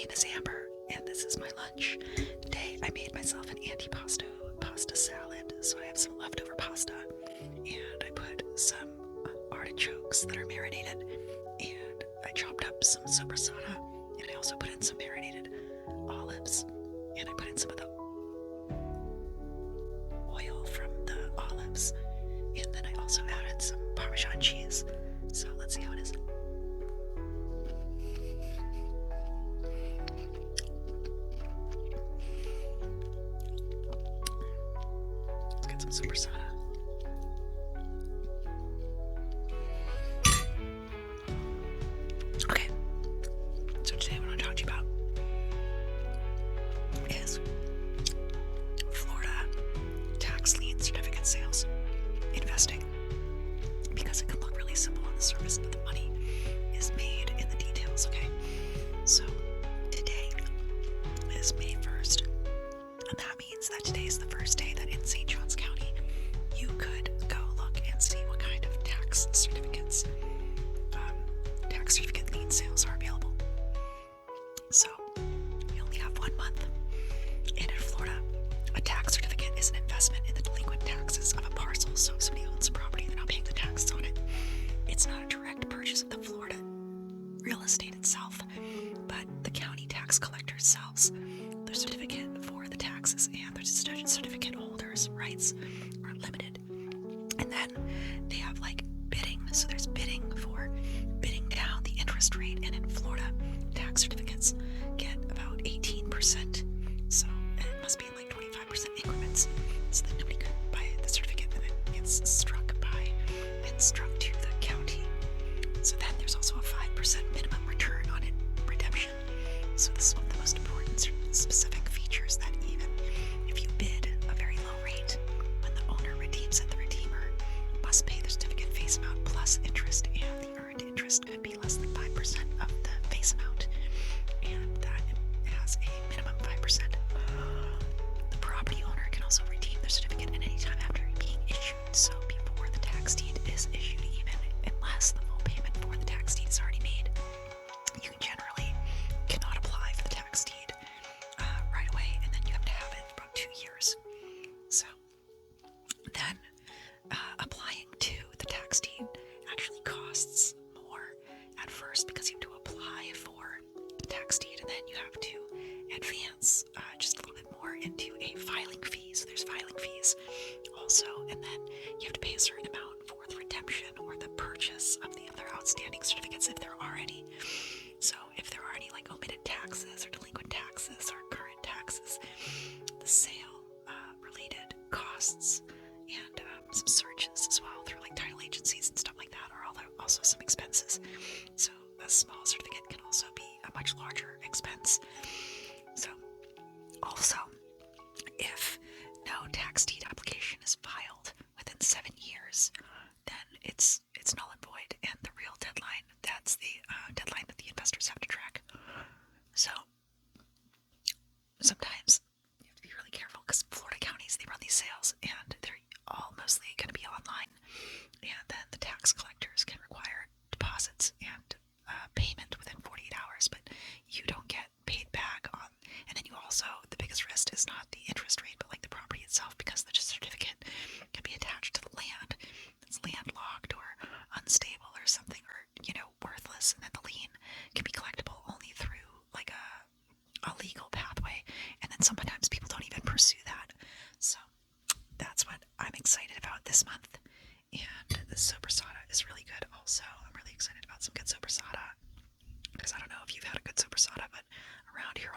name is Amber, and this is my lunch. Today I made myself an antipasto pasta salad, so I have some leftover pasta, and I put some artichokes that are marinated, and I chopped up some soppressata, and I also put in some marinated olives, and I put in some of the oil from the olives, and then I also added some Parmesan cheese. So let's see how it is. Let's get some soppressata. Okay, so today what I want to talk to you about is Florida tax lien certificate sales, investing, because it can look really simple on the surface, but the money is made in the details, okay? So today is May 1st, and that means that today is the first day that in St. Johns County you could go look and see what kind of tax certificate lien sales are available. So you only have 1 month. And in Florida, a tax certificate is an investment in the delinquent taxes of a parcel. So if somebody owns a property, they're not paying the taxes on it. It's not a direct purchase of the Florida real estate itself, but the county tax collector sells their certificate for the taxes, and their certificate holders' rights are limited. And then they have like bidding. So there's bidding down the interest rate, and in Florida, tax certificates get about 18%. So it must be like 25% increments, so that nobody could buy the certificate and it gets struck to the county. So then there's also a 5% minimum return on redemption. So this is one of the most important specific features, that even if you bid a very low rate, when the owner redeems it, the redeemer must pay the certificate face amount plus interest, and the earned interest could be less than 5% of the face amount, and that has a minimum 5%. The property owner can also redeem their certificate at any time after being issued, so before the tax deed is issued, even unless the full payment for the tax deed is already made. You generally cannot apply for the tax deed right away, and then you have to have it for about 2 years. So then applying to the tax deed actually costs more at first, because you have to apply for the tax deed, and then you have to advance just a little bit more into a filing fee. So there's filing fees also, and then you have to pay a certain amount for the redemption or the purchase of the other outstanding certificates, if there are any. So if there are any like omitted taxes or delinquent taxes or current taxes, the sale related costs and some searches as well through like title agencies and stuff like that are also some expenses. So a small certificate can also be a much larger expense. So also, if no tax deed application is filed within 7 years, then it's null and void, and the real deadline, that's the deadline that the investors have to track. So sometimes you have to be really careful, because Florida counties, they run these sales, and they're all mostly going to be online, and then the tax collectors can require deposits and payment within 48 hours, but you don't get paid back on. And then you also, the biggest risk is not the interest rate, but like the property itself, because the certificate can be attached to the land that's landlocked or unstable or something, or worthless, and then the lien can be collectible only through like a legal pathway, and then sometimes people don't even pursue that. So that's what I'm excited about this month. And the soppressata is really good also. I'm really excited about some good soppressata, because I don't know if you've had a good soppressata, but around here